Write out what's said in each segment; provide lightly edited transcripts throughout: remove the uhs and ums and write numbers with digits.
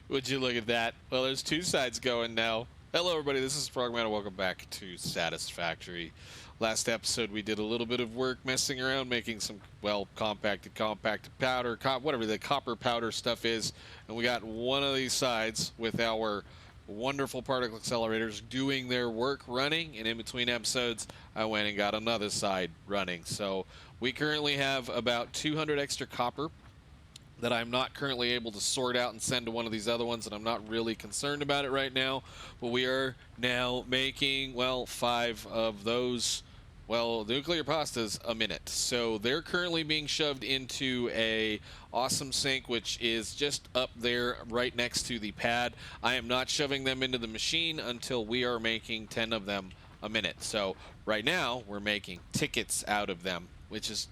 Would you look at that? Well, there's two sides going now. Hello, everybody. This is Frogman, and welcome back to Satisfactory. Last episode, we did a little bit of work messing around, making some, well, compacted powder, whatever the copper powder stuff is. And we got one of these sides with our wonderful particle accelerators doing their work running. And in between episodes, I went and got another side running. So we currently have about 200 extra copper that I'm not currently able to sort out and send to one of these other ones, and I'm not really concerned about it right now. But we are now making, well, 5 of those, well, nuclear pastas a minute. So they're currently being shoved into a awesome sink, which is just up there right next to the pad. I am not shoving them into the machine until we are making 10 of them a minute. So right now we're making tickets out of them, which is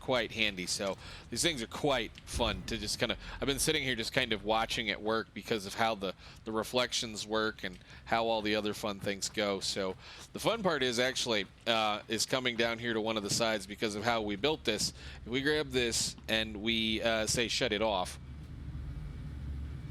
quite handy. So these things are quite fun to just kind of, I've been sitting here just kind of watching it work because of how the reflections work and how all the other fun things go. So the fun part is actually is coming down here to one of the sides because of how we built this. We grab this and we say shut it off.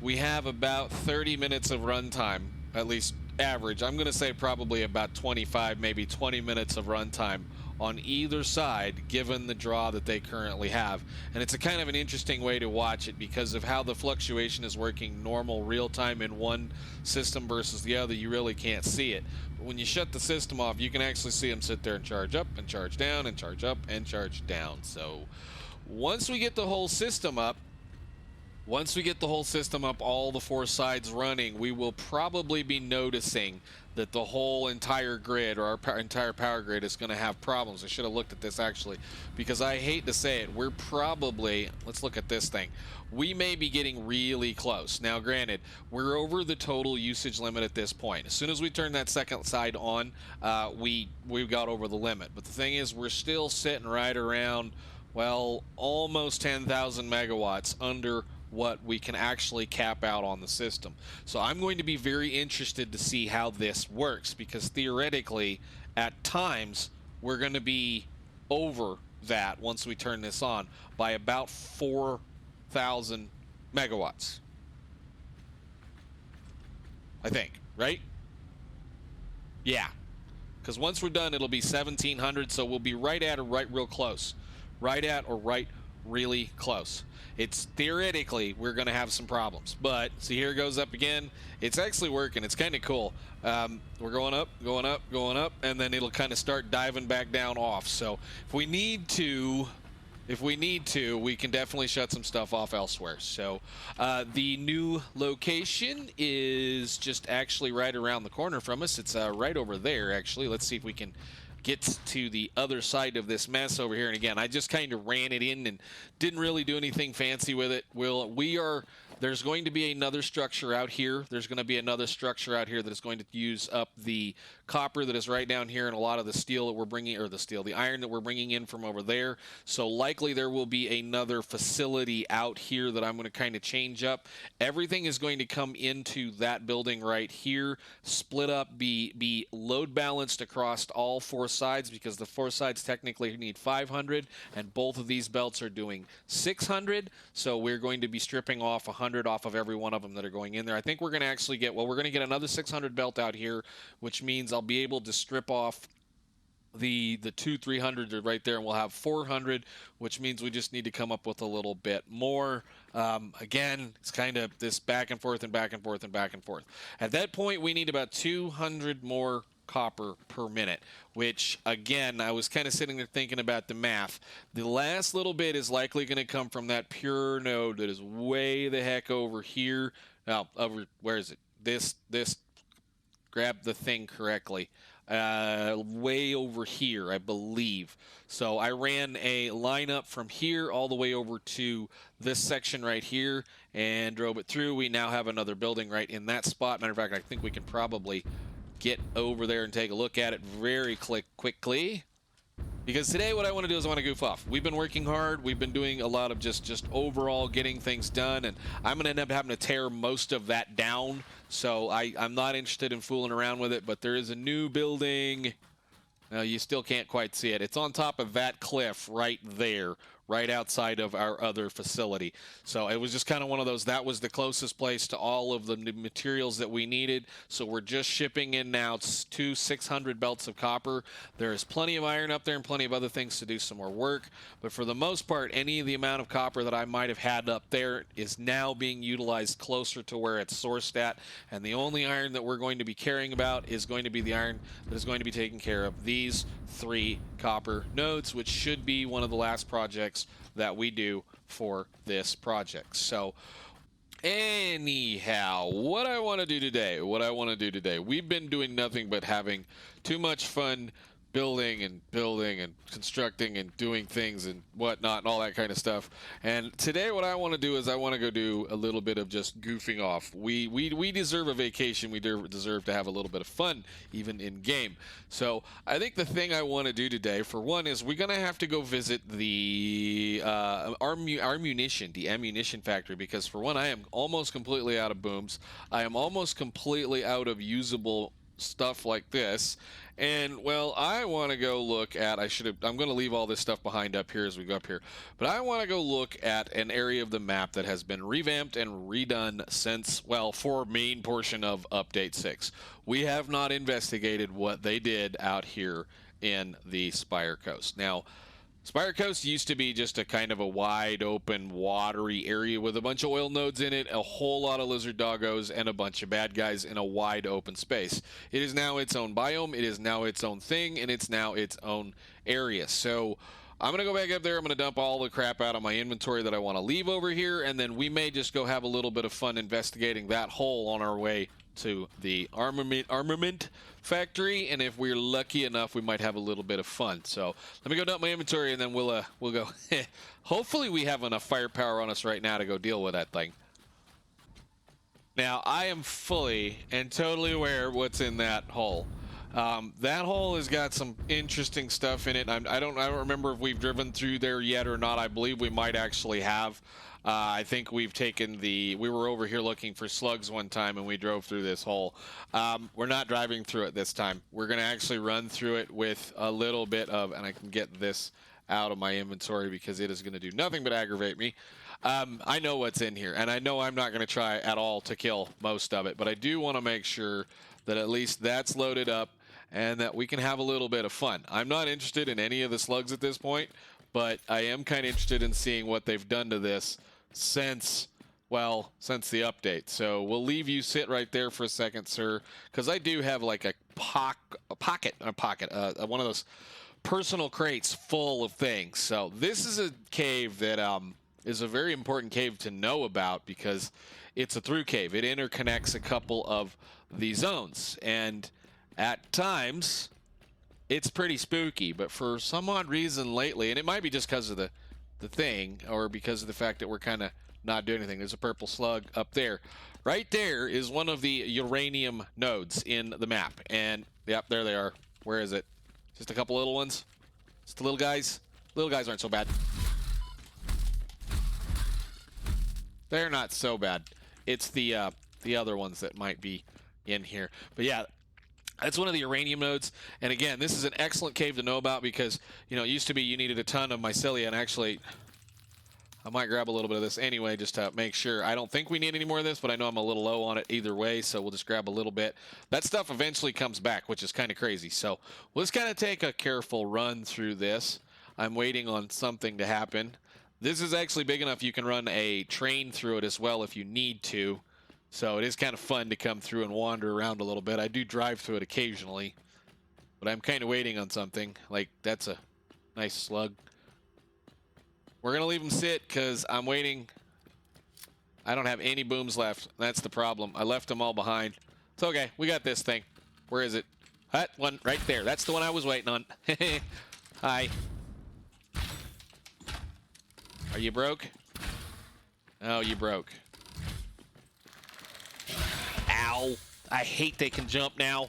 We have about 30 minutes of runtime, at least average. I'm going to say probably about 25, maybe 20 minutes of runtime on either side, given the draw that they currently have. And it's a kind of an interesting way to watch it because of how the fluctuation is working normal real time in one system versus the other. You really can't see it. But when you shut the system off, you can actually see them sit there and charge up and charge down and charge up and charge down. So once we get the whole system up, all the 4 sides running, we will probably be noticing that the whole entire grid, or our entire power grid, is going to have problems. I should have looked at this actually, because I hate to say it, we're probably, let's look at this thing. We may be getting really close. Now granted, we're over the total usage limit at this point. As soon as we turn that second side on, we got over the limit. But the thing is, we're still sitting right around, well, almost 10,000 megawatts under what we can actually cap out on the system. So I'm going to be very interested to see how this works, because theoretically at times we're going to be over that once we turn this on by about 4,000 megawatts, I think, right? Yeah, because once we're done it'll be 1,700, so we'll be right at or right real close, right at or right really close. It's theoretically we're going to have some problems, but see, here it goes up again. It's actually working. It's kind of cool. We're going up, and then it'll kind of start diving back down off. So if we need to, we can definitely shut some stuff off elsewhere. So the new location is just actually right around the corner from us. It's right over there, actually. Let's see if we can get to the other side of this mess over here. And again, I just kind of ran it in and didn't really do anything fancy with it. There's going to be another structure out here. There's going to be another structure out here that is going to use up the copper that is right down here and a lot of the steel that we're bringing, or the iron that we're bringing in from over there. So likely there will be another facility out here that I'm going to kind of change up. Everything is going to come into that building right here, split up, be load balanced across all 4 sides, because the 4 sides technically need 500 and both of these belts are doing 600. So we're going to be stripping off 100 off of every one of them that are going in there. I think we're going to actually get, well, we're going to get another 600 belt out here, which means I'll be able to strip off the 2 300 right there, and we'll have 400, which means we just need to come up with a little bit more. Again, it's kind of this back and forth and back and forth and back and forth. At that point, we need about 200 more copper per minute, which again, I was kind of sitting there thinking about the math. The last little bit is likely going to come from that pure node that is way the heck over here. Now, where is it? This, grab the thing correctly. Way over here, I believe. So I ran a line up from here all the way over to this section right here and drove it through. We now have another building right in that spot. Matter of fact, I think we can probably get over there and take a look at it very quickly. Because today what I want to do is I want to goof off. We've been working hard. We've been doing a lot of just overall getting things done, and I'm going to end up having to tear most of that down. So I'm not interested in fooling around with it, but there is a new building. Now, you still can't quite see it. It's on top of that cliff right there, right outside of our other facility. So it was just kind of one of those, that was the closest place to all of the materials that we needed. So we're just shipping in now 600 belts of copper. There is plenty of iron up there and plenty of other things to do some more work. But for the most part, any of the amount of copper that I might have had up there is now being utilized closer to where it's sourced at. And the only iron that we're going to be caring about is going to be the iron that is going to be taking care of these 3 copper nodes, which should be one of the last projects that we do for this project. So anyhow, what I want to do today, we've been doing nothing but having too much fun building and constructing and doing things and whatnot and all that kind of stuff. And today what I want to do is I want to go do a little bit of just goofing off. We deserve a vacation. We deserve to have a little bit of fun even in game. So I think the thing I want to do today, for one, is we're gonna have to go visit the our ammunition factory, because for one, I am almost completely out of booms. I am almost completely out of usable stuff like this. And well, I want to go look at, I'm going to leave all this stuff behind up here as we go up here, but I want to go look at an area of the map that has been revamped and redone since, well, for main portion of update 6. We have not investigated what they did out here in the Spire Coast. Now, Spire Coast used to be just a kind of a wide open watery area with a bunch of oil nodes in it, a whole lot of lizard doggos, and a bunch of bad guys in a wide open space. It is now its own biome, it is now its own thing, and it's now its own area. So I'm going to go back up there, I'm going to dump all the crap out of my inventory that I want to leave over here, and then we may just go have a little bit of fun investigating that hole on our way to the armament factory, and if we're lucky enough, we might have a little bit of fun. So let me go dump my inventory, and then we'll go. Hopefully we have enough firepower on us right now to go deal with that thing. Now I am fully and totally aware of what's in that hole. That hole has got some interesting stuff in it. I don't remember if we've driven through there yet or not. I believe we might actually have. I think we've taken we were over here looking for slugs one time and we drove through this hole. We're not driving through it this time. We're going to actually run through it with a little bit of, and I can get this out of my inventory because it is going to do nothing but aggravate me. I know what's in here, and I know I'm not going to try at all to kill most of it, but I do want to make sure that at least that's loaded up and that we can have a little bit of fun. I'm not interested in any of the slugs at this point, but I am kind of interested in seeing what they've done to this since the update. So we'll leave you sit right there for a second, sir, because I do have like a pocket, one of those personal crates full of things. So this is a cave that is a very important cave to know about because it's a through cave. It interconnects a couple of the zones, and at times it's pretty spooky, but for some odd reason lately, and it might be just because of the thing or because of the fact that we're kind of not doing anything. There's a purple slug up there. Right there is one of the uranium nodes in the map, and yep, there they are. Where is it? Just a couple little ones? Just the little guys? Little guys aren't so bad. They're not so bad. It's the other ones that might be in here. But yeah, that's one of the uranium nodes. And again, this is an excellent cave to know about because, you know, it used to be you needed a ton of mycelia, and actually I might grab a little bit of this anyway just to make sure. I don't think we need any more of this, but I know I'm a little low on it either way, so we'll just grab a little bit. That stuff eventually comes back, which is kind of crazy. So we'll just kind of take a careful run through this. I'm waiting on something to happen. This is actually big enough you can run a train through it as well if you need to. So it is kind of fun to come through and wander around a little bit. I do drive through it occasionally, but I'm kind of waiting on something. Like, that's a nice slug. We're going to leave him sit because I'm waiting. I don't have any booms left. That's the problem. I left them all behind. It's okay. We got this thing. Where is it? That one right there. That's the one I was waiting on. Hi. Are you broke? Oh, you broke. Ow. I hate they can jump now.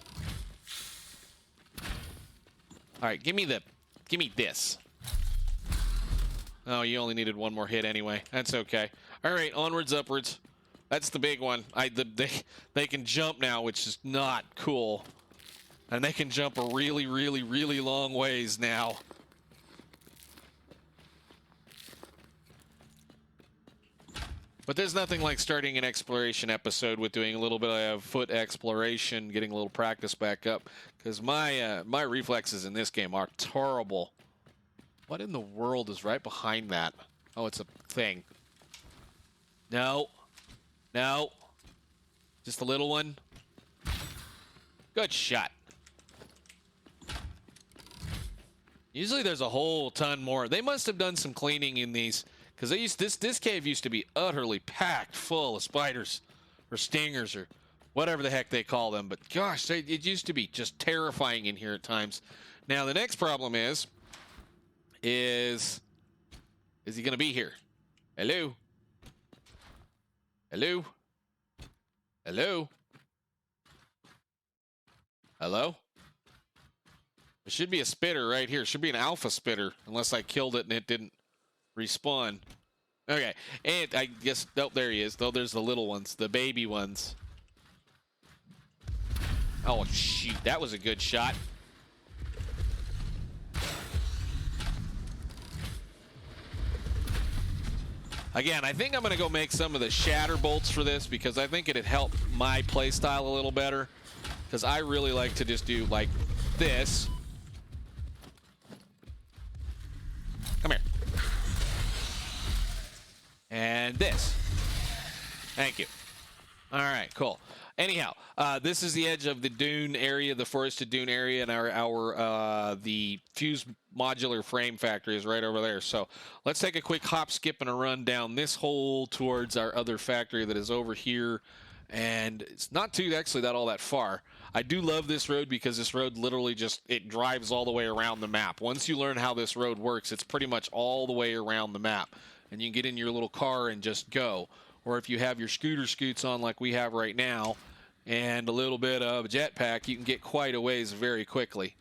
All right, give me this. Oh, you only needed one more hit anyway. That's okay. All right, onwards, upwards. That's the big one. They can jump now, which is not cool. And they can jump a really, really, really long ways now. But there's nothing like starting an exploration episode with doing a little bit of foot exploration, getting a little practice back up, because my reflexes in this game are terrible. What in the world is right behind that? Oh, it's a thing. No. No. Just a little one. Good shot. Usually there's a whole ton more. They must have done some cleaning in these, because they used this cave used to be utterly packed full of spiders or stingers or whatever the heck they call them. But gosh, it used to be just terrifying in here at times. Now the next problem is he going to be here? Hello? Hello? Hello? Hello? There should be a spitter right here. Should be an alpha spitter, unless I killed it and it didn't respawn. Okay, and I guess, oh, there he is. Though there's the little ones, the baby ones. Oh, shoot, that was a good shot. Again, I think I'm going to go make some of the shatter bolts for this, because I think it'd help my playstyle a little better. Because I really like to just do like this. Come here. And this. Thank you. All right, cool. Anyhow, this is the edge of the dune area, the forested dune area, and the fused modular frame factory is right over there. So let's take a quick hop, skip, and a run down this hole towards our other factory that is over here. And it's not actually all that far. I do love this road because this road literally it drives all the way around the map. Once you learn how this road works, it's pretty much all the way around the map. And you can get in your little car and just go. Or if you have your scooter scoots on like we have right now and a little bit of jetpack, you can get quite a ways very quickly.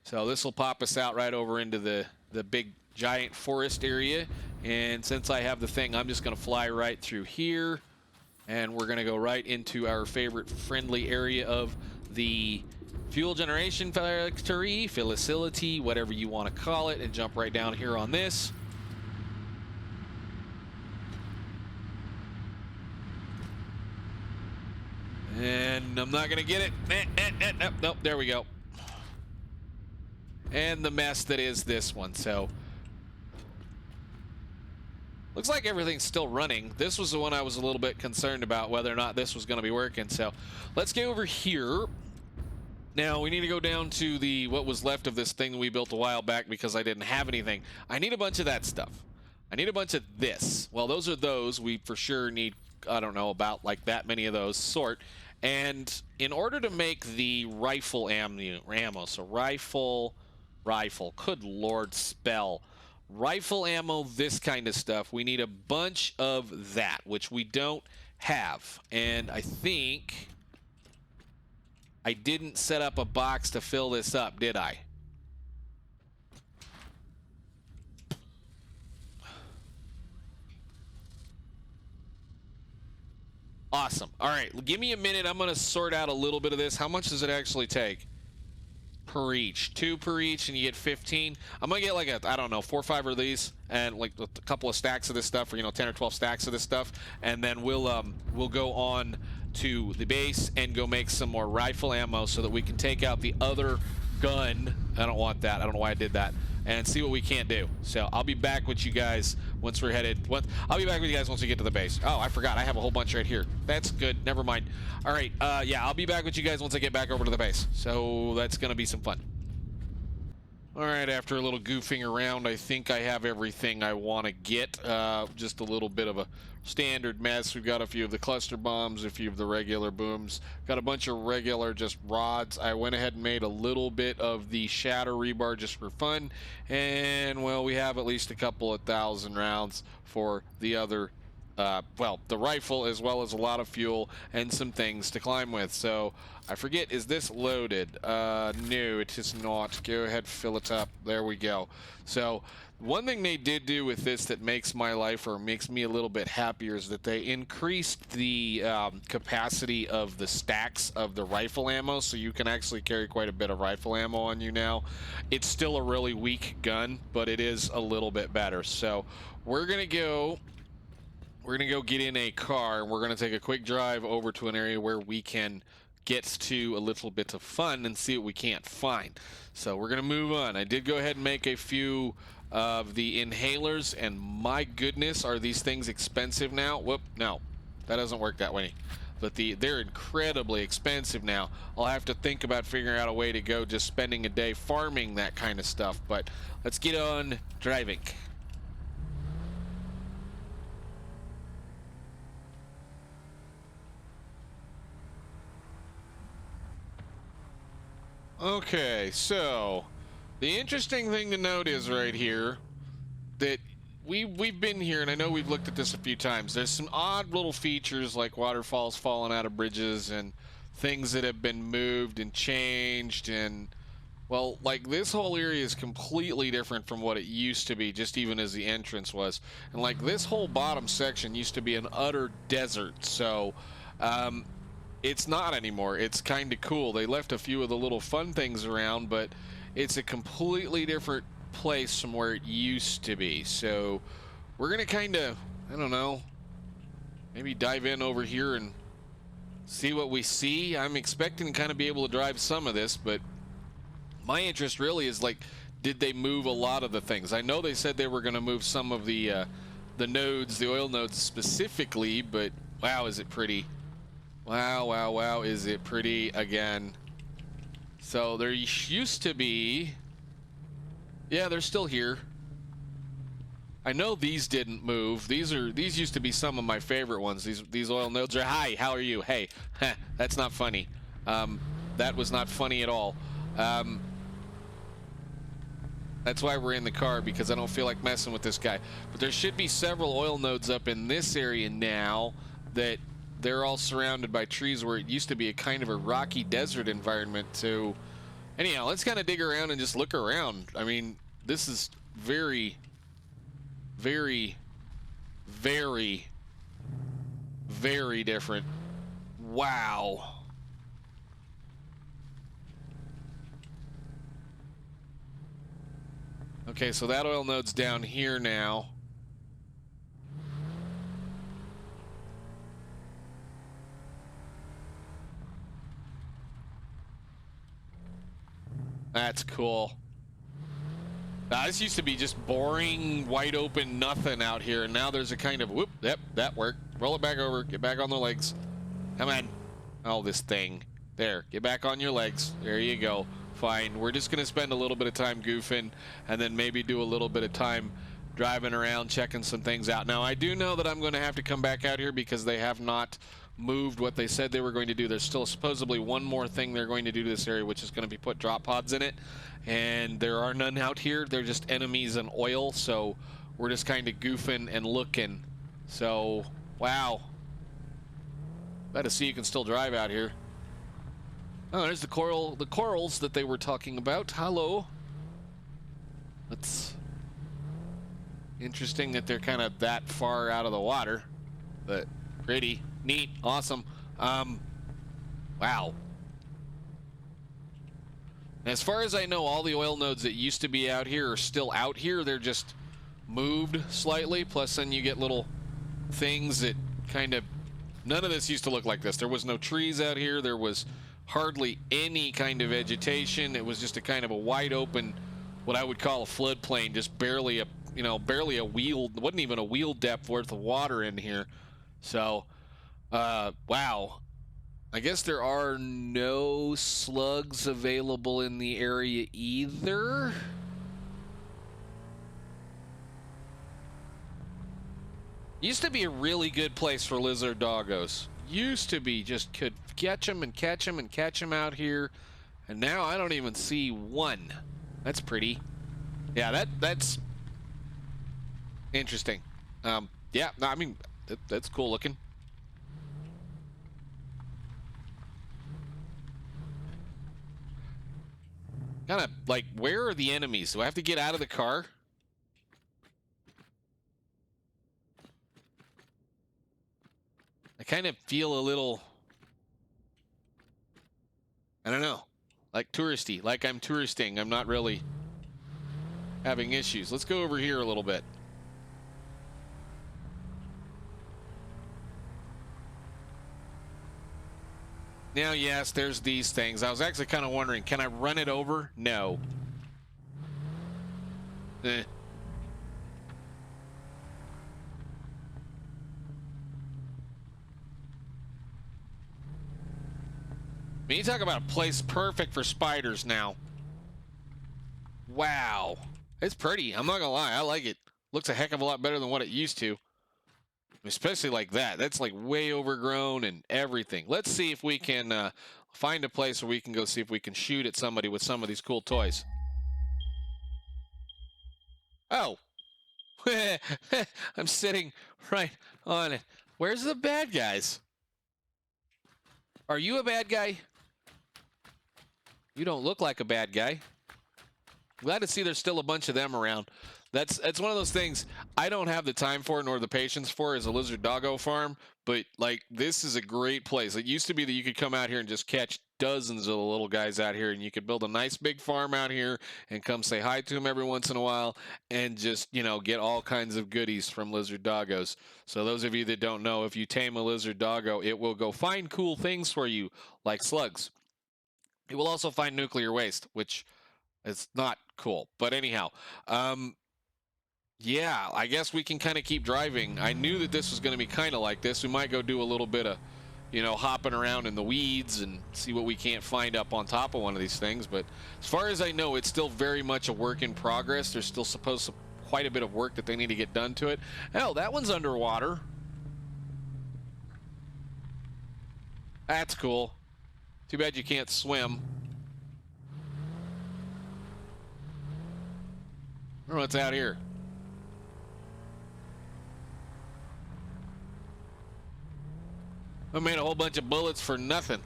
So this will pop us out right over into the big giant forest area. And since I have the thing, I'm just going to fly right through here. And we're going to go right into our favorite friendly area of the fuel generation facility, whatever you want to call it, and jump right down here on this. And I'm not going to get it. Nope, there we go. And the mess that is this one. So looks like everything's still running. This was the one I was a little bit concerned about, whether or not this was going to be working. So let's get over here. Now we need to go down to what was left of this thing that we built a while back, because I didn't have anything. I need a bunch of that stuff. I need a bunch of this. Well, those are those. We for sure need, I don't know, about like that many of those sort. And in order to make the rifle ammo, so rifle, good Lord, spell. Rifle ammo, this kind of stuff, we need a bunch of that, which we don't have. And I think I didn't set up a box to fill this up, did I? Awesome. All right, give me a minute. I'm going to sort out a little bit of this. How much does it actually take? Per each, 2 per each, and you get 15. I'm gonna get like I don't know, 4 or 5 of these, and like a couple of stacks of this stuff, or 10 or 12 stacks of this stuff, and then we'll go on to the base and go make some more rifle ammo so that we can take out the other gun. I don't want that. I don't know why I did that. And see what we can't do. So I'll be back with you guys once we're headed. I'll be back with you guys once we get to the base. Oh, I forgot. I have a whole bunch right here. That's good. Never mind. All right. Yeah, I'll be back with you guys once I get back over to the base. So that's going to be some fun. All right, after a little goofing around, I think I have everything I want to get. Just a little bit of a standard mess. We've got a few of the cluster bombs, a few of the regular booms. Got a bunch of regular just rods. I went ahead and made a little bit of the shatter rebar just for fun. And, well, we have at least a couple of 1,000 rounds for the other well, the rifle, as well as a lot of fuel and some things to climb with. So I forget, is this loaded? No, it is not. Go ahead, fill it up. There we go. So one thing they did do with this that makes my life, or makes me a little bit happier, is that they increased the capacity of the stacks of the rifle ammo, so you can actually carry quite a bit of rifle ammo on you now. It's still a really weak gun, but it is a little bit better. So we're gonna go get in a car, and we're gonna take a quick drive over to an area where we can get to a little bit of fun and see what we can't find. So we're gonna move on. I did go ahead and make a few of the inhalers, and my goodness, are these things expensive now. Whoop, no, that doesn't work that way. But they're incredibly expensive now. I'll have to think about figuring out a way to go just spending a day farming that kind of stuff. But let's get on driving. Okay, so the interesting thing to note is right here that we've been here, and I know we've looked at this a few times. There's some odd little features like waterfalls falling out of bridges and things that have been moved and changed, and well, like this whole area is completely different from what it used to be, just even as the entrance was. And like this whole bottom section used to be an utter desert, so it's not anymore. It's kind of cool. They left a few of the little fun things around, but it's a completely different place from where it used to be. So we're gonna kind of, I don't know, maybe dive in over here and see what we see. I'm expecting to kind of be able to drive some of this, but my interest really is like, did they move a lot of the things? I know they said they were going to move some of the nodes, the oil nodes specifically, but wow, is it pretty. Wow, wow, wow, is it pretty again. So there used to be, yeah, they're still here. I know these didn't move. These used to be some of my favorite ones. These oil nodes are, hi, how are you? Hey, that's not funny. That was not funny at all. That's why we're in the car, because I don't feel like messing with this guy. But there should be several oil nodes up in this area now that they're all surrounded by trees, where it used to be a kind of a rocky desert environment. So anyhow, let's kind of dig around and just look around. I mean, this is very, very, very, very different. Wow. Okay, so that oil node's down here now. That's cool. Now, this used to be just boring, wide open nothing out here, and now there's a kind of, whoop, yep, that worked. Roll it back over, get back on the legs. Come on. Oh, this thing. There, get back on your legs. There you go. Fine. We're just going to spend a little bit of time goofing, and then maybe do a little bit of time driving around, checking some things out. Now, I do know that I'm going to have to come back out here because they have not moved what they said they were going to do. There's still supposedly one more thing they're going to do to this area, which is going to be put drop pods in it, and there are none out here. They're just enemies and oil, so we're just kind of goofing and looking. So, wow. Glad to see you can still drive out here. Oh, there's the corals that they were talking about. Hello. That's interesting that they're kind of that far out of the water, but pretty neat, awesome. Wow. As far as I know, all the oil nodes that used to be out here are still out here. They're just moved slightly. Plus, then you get little things that kind of, none of this used to look like this. There was no trees out here. There was hardly any kind of vegetation. It was just a kind of a wide open, what I would call a floodplain, just barely a, you know, barely a wheel, wasn't even a wheel depth worth of water in here. So, wow. I guess there are no slugs available in the area either. Used to be a really good place for lizard doggos. Used to be, just could catch them and catch them and catch them out here. And now I don't even see one. That's pretty. Yeah, that's interesting. Yeah, no, I mean, That's cool looking. Kind of like, where are the enemies? Do I have to get out of the car? I kind of feel a little, I don't know, like touristy, like I'm touristing. I'm not really having issues. Let's go over here a little bit. Now, yes, there's these things. I was actually kind of wondering, can I run it over? No. Eh. I mean, you talk about a place perfect for spiders now. Wow. It's pretty. I'm not gonna lie. I like it. Looks a heck of a lot better than what it used to. Especially like that. That's like way overgrown and everything. Let's see if we can find a place where we can go see if we can shoot at somebody with some of these cool toys. Oh. I'm sitting right on it. Where's the bad guys? Are you a bad guy? You don't look like a bad guy. Glad to see there's still a bunch of them around. That's one of those things I don't have the time for nor the patience for as a lizard doggo farm, but like this is a great place. It used to be that you could come out here and just catch dozens of the little guys out here, and you could build a nice big farm out here and come say hi to them every once in a while and just, you know, get all kinds of goodies from lizard doggos. So those of you that don't know, if you tame a lizard doggo, it will go find cool things for you like slugs. It will also find nuclear waste, which is not cool. But anyhow, yeah, I guess we can kind of keep driving. I knew that this was going to be kind of like this. We might go do a little bit of, you know, hopping around in the weeds and see what we can't find up on top of one of these things. But as far as I know, it's still very much a work in progress. There's still supposed to quite a bit of work that they need to get done to it. Hell, that one's underwater. That's cool. Too bad you can't swim. I don't know what's out here. I made a whole bunch of bullets for nothing.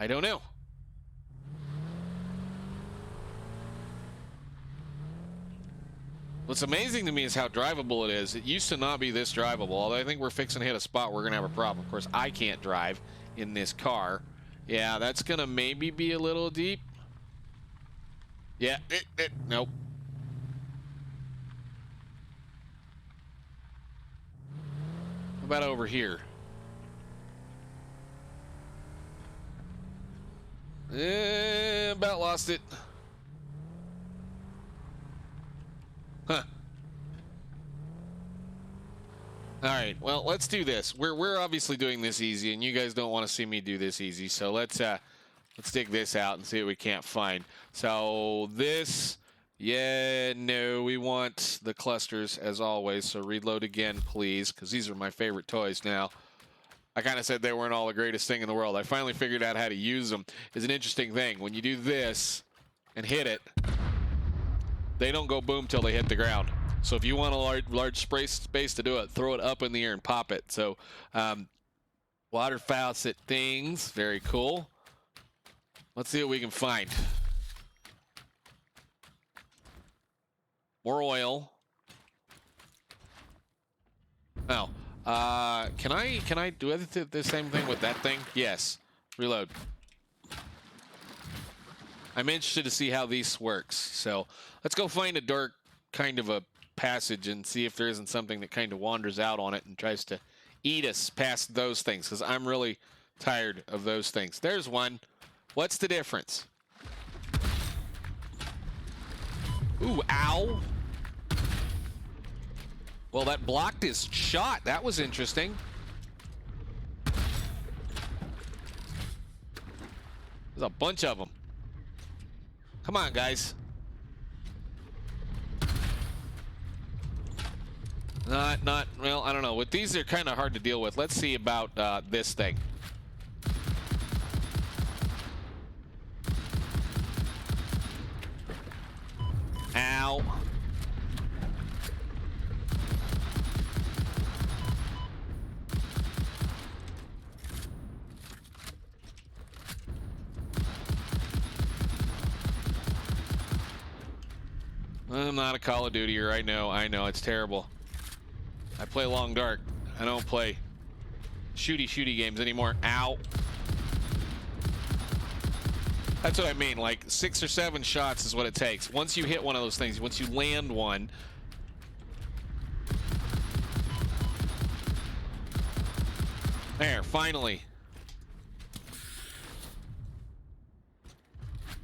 I don't know. What's amazing to me is how drivable it is. It used to not be this drivable, although I think we're fixing to hit a spot where we're going to have a problem. Of course, I can't drive in this car. Yeah, that's going to maybe be a little deep. Yeah, nope. How about over here? About lost it. Huh. All right, well, let's do this. We're obviously doing this easy, and you guys don't want to see me do this easy, so let's dig this out and see what we can't find. So this, yeah, no, we want the clusters as always, so reload again, please, because these are my favorite toys now. I kind of said they weren't all the greatest thing in the world. I finally figured out how to use them. It's an interesting thing. When you do this and hit it, they don't go boom till they hit the ground. So if you want a large space to do it, throw it up in the air and pop it. So water faucet things, very cool. Let's see what we can find. More oil. Oh, can I do the same thing with that thing? Yes. Reload. I'm interested to see how this works. So let's go find a dark kind of a passage and see if there isn't something that kind of wanders out on it and tries to eat us past those things, because I'm really tired of those things. There's one. What's the difference? Ooh, ow. Well, that blocked his shot. That was interesting. There's a bunch of them. Come on, guys. Well, I don't know. With these, they're kind of hard to deal with. Let's see about this thing. Ow. Ow. I'm not a Call of Duty-er. I know, it's terrible. I play Long Dark. I don't play shooty games anymore. Ow. That's what I mean, like 6 or 7 shots is what it takes. Once you hit one of those things, once you land one. There, finally.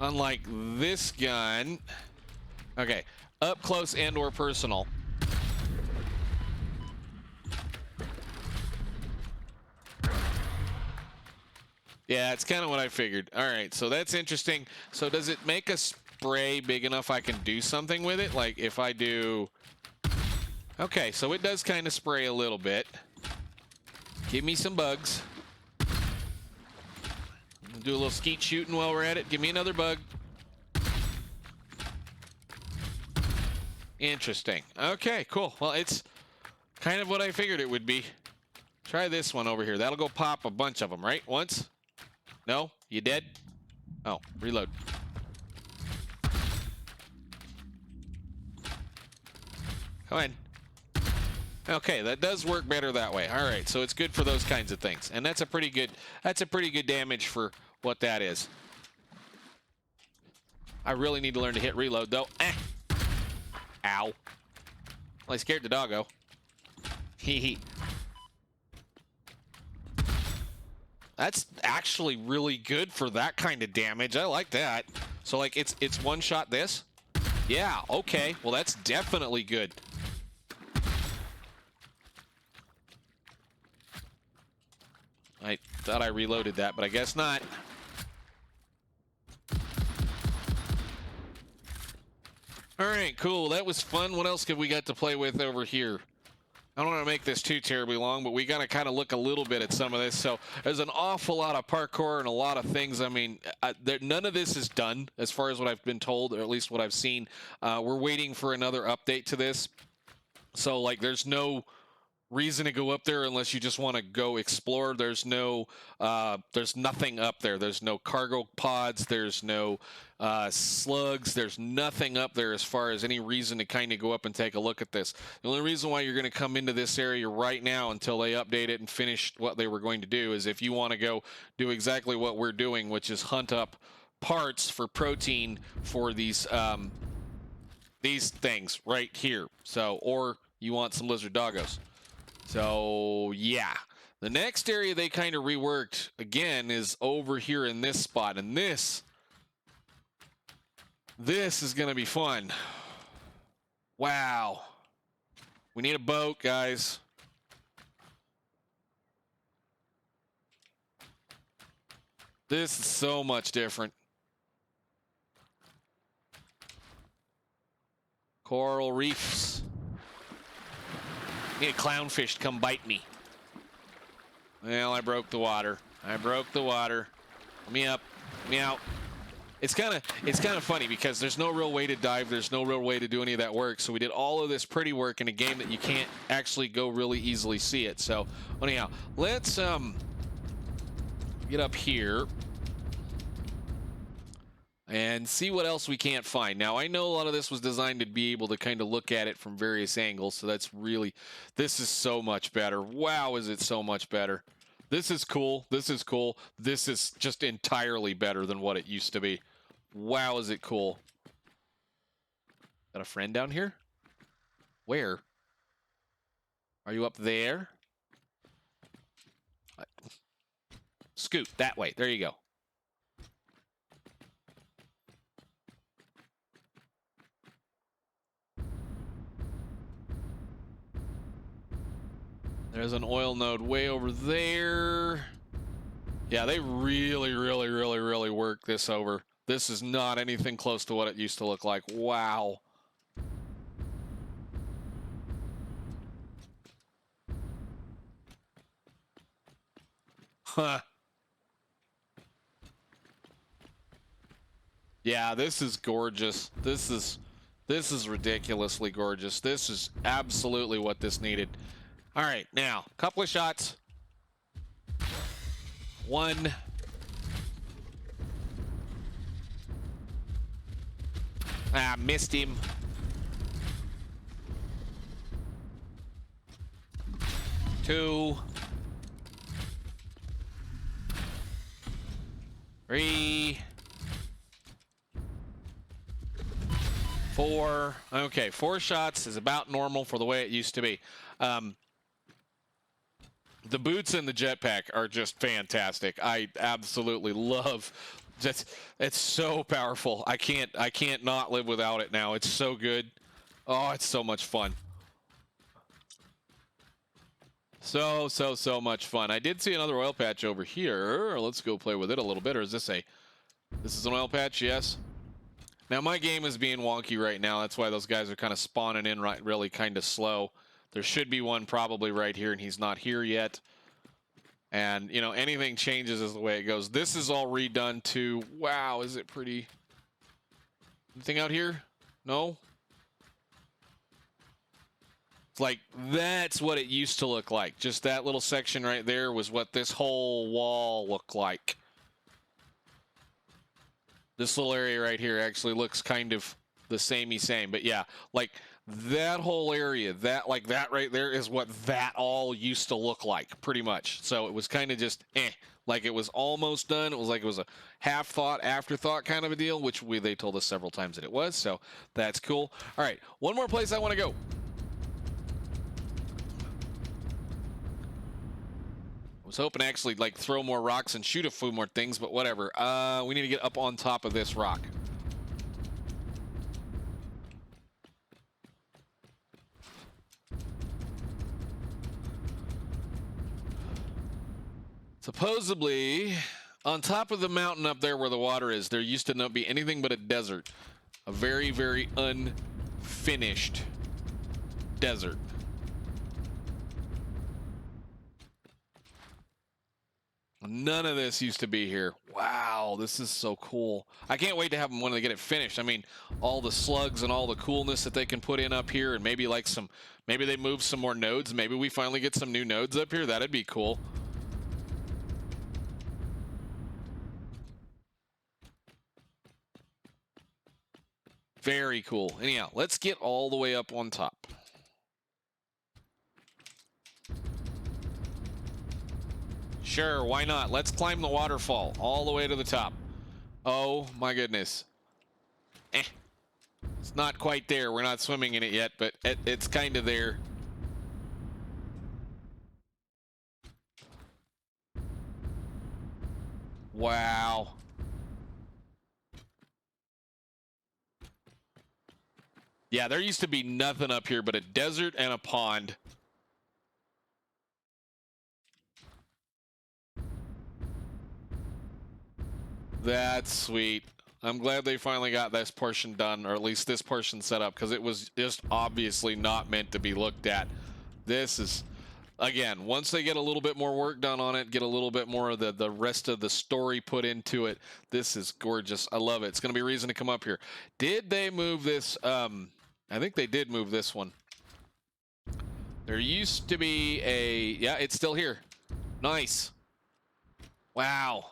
Unlike this gun. Okay, up close and or personal. Yeah, it's kind of what I figured. All right, so that's interesting. So does it make a spray big enough I can do something with it? Like if I do... Okay, so it does kind of spray a little bit. Give me some bugs. Do a little skeet shooting while we're at it. Give me another bug. Interesting. Okay, cool. Well, it's kind of what I figured it would be. Try this one over here. That'll go pop a bunch of them, right? Once? No? You dead? Oh, reload. Go ahead. Okay, that does work better that way. All right, so it's good for those kinds of things. And that's a pretty good damage for what that is. I really need to learn to hit reload though. Ow. Well, I scared the doggo. Hee. That's actually really good for that kind of damage. I like that. So like it's one shot this? Yeah, okay. Well, that's definitely good. I thought I reloaded that, but I guess not. All right, cool. That was fun. What else have we got to play with over here? I don't want to make this too terribly long, but we got to kind of look a little bit at some of this. So there's an awful lot of parkour and a lot of things. I mean, none of this is done as far as what I've been told, or at least what I've seen. We're waiting for another update to this. So, like, there's no reason to go up there unless you just want to go explore. There's nothing up there. There's no cargo pods. There's no slugs. There's nothing up there as far as any reason to kind of go up and take a look at this. The only reason why you're going to come into this area right now until they update it and finish what they were going to do is if you want to go do exactly what we're doing, which is hunt up parts for protein for these things right here. So, or you want some lizard doggos. So, yeah. The next area they kind of reworked, again, is over here in this spot. And this is going to be fun. Wow. We need a boat, guys. This is so much different. Coral reefs. Need a clownfish to come bite me. Well, I broke the water. Let me up. Let me out. It's kind of funny because there's no real way to dive. There's no real way to do any of that work. So we did all of this pretty work in a game that you can't actually go really easily see it. So anyhow, let's get up here and see what else we can't find. Now, I know a lot of this was designed to be able to kind of look at it from various angles, so this is so much better. Wow, is it so much better. This is cool. This is just entirely better than what it used to be. Wow, is it cool. Got a friend down here? Where? Are you up there? Scoot, that way. There you go. There's an oil node way over there. Yeah, they really work this over. This is not anything close to what it used to look like. Wow. Huh. Yeah, this is gorgeous. This is This is ridiculously gorgeous. This is absolutely what this needed. All right, now, couple of shots. One. Ah, missed him. Two. Three. Four. Okay, 4 shots is about normal for the way it used to be. The boots and the jetpack are just fantastic. I absolutely love. It's so powerful. I can't not live without it now. It's so good. Oh, it's so much fun. So much fun. I did see another oil patch over here. Let's go play with it a little bit. Or is this this is an oil patch? Yes. Now my game is being wonky right now. That's why those guys are kind of spawning in really kind of slow. There should be one probably right here, and he's not here yet. And, you know, anything changes is the way it goes. This is all redone too. Wow, is it pretty? Anything out here? No? It's like, that's what it used to look like. Just that little section right there was what this whole wall looked like. This little area right here actually looks kind of the samey same. But yeah, like that whole area, that right there is what that all used to look like, pretty much. So it was kind of just like it was almost done. It was like it was a half thought, afterthought kind of a deal, which they told us several times that it was. So that's cool. All right, one more place I want to go. I was hoping to actually like throw more rocks and shoot a few more things, but whatever. We need to get up on top of this rock. Supposedly, on top of the mountain up there where the water is, there used to not be anything but a desert. A very, very unfinished desert. None of this used to be here. Wow, this is so cool. I can't wait to have them when they get it finished. I mean, all the slugs and all the coolness that they can put in up here, and maybe like maybe they move some more nodes. Maybe we finally get some new nodes up here. That'd be cool. Very cool. Anyhow, let's get all the way up on top. Sure, why not? Let's climb the waterfall all the way to the top. Oh my goodness. It's not quite there. We're not swimming in it yet, but it's kind of there. Wow. Yeah, there used to be nothing up here but a desert and a pond. That's sweet. I'm glad they finally got this portion done, or at least this portion set up, because it was just obviously not meant to be looked at. This is, again, once they get a little bit more work done on it, get a little bit more of the rest of the story put into it, this is gorgeous. I love it. It's going to be a reason to come up here. Did they move this? I think they did move this one. There used to be yeah, it's still here. Nice. Wow.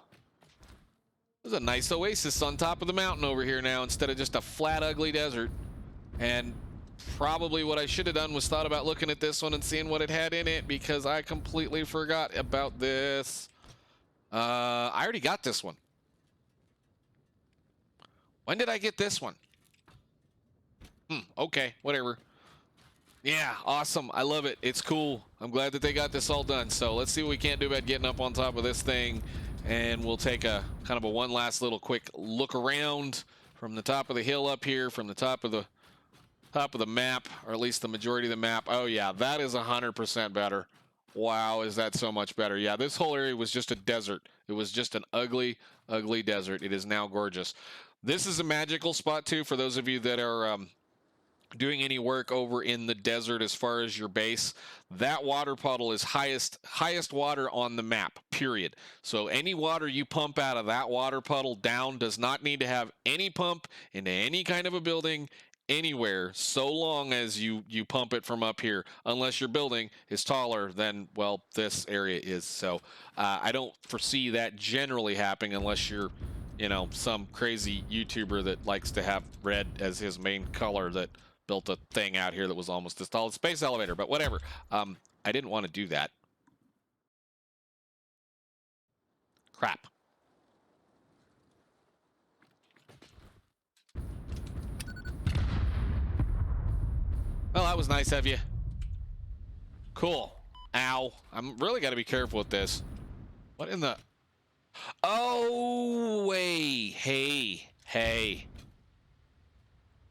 There's a nice oasis on top of the mountain over here now instead of just a flat, ugly desert. And probably what I should have done was thought about looking at this one and seeing what it had in it, because I completely forgot about this. I already got this one. When did I get this one? Okay, whatever. Yeah, awesome. I love it. It's cool. I'm glad that they got this all done. So let's see what we can't do about getting up on top of this thing. And we'll take a kind of one last little quick look around from the top of the hill up here, from the top of the map, or at least the majority of the map. Oh yeah, that is 100% better. Wow, is that so much better? Yeah, this whole area was just a desert. It was just an ugly, ugly desert. It is now gorgeous. This is a magical spot too for those of you that are doing any work over in the desert as far as your base. That water puddle is highest water on the map, period. So any water you pump out of that water puddle down does not need to have any pump into any kind of a building anywhere so long as you pump it from up here, unless your building is taller than, well, this area is. So I don't foresee that generally happening unless you're, you know, some crazy YouTuber that likes to have red as his main color that built a thing out here that was almost as tall as a space elevator. But whatever. I didn't want to do that. Crap. Well, that was nice of you. Cool. Ow. I'm really got to be careful with this. What in the... Oh, wait. Hey. Hey.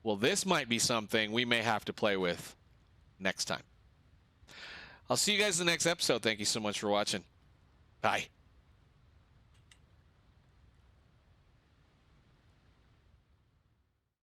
Well, this might be something we may have to play with next time. I'll see you guys in the next episode. Thank you so much for watching. Bye.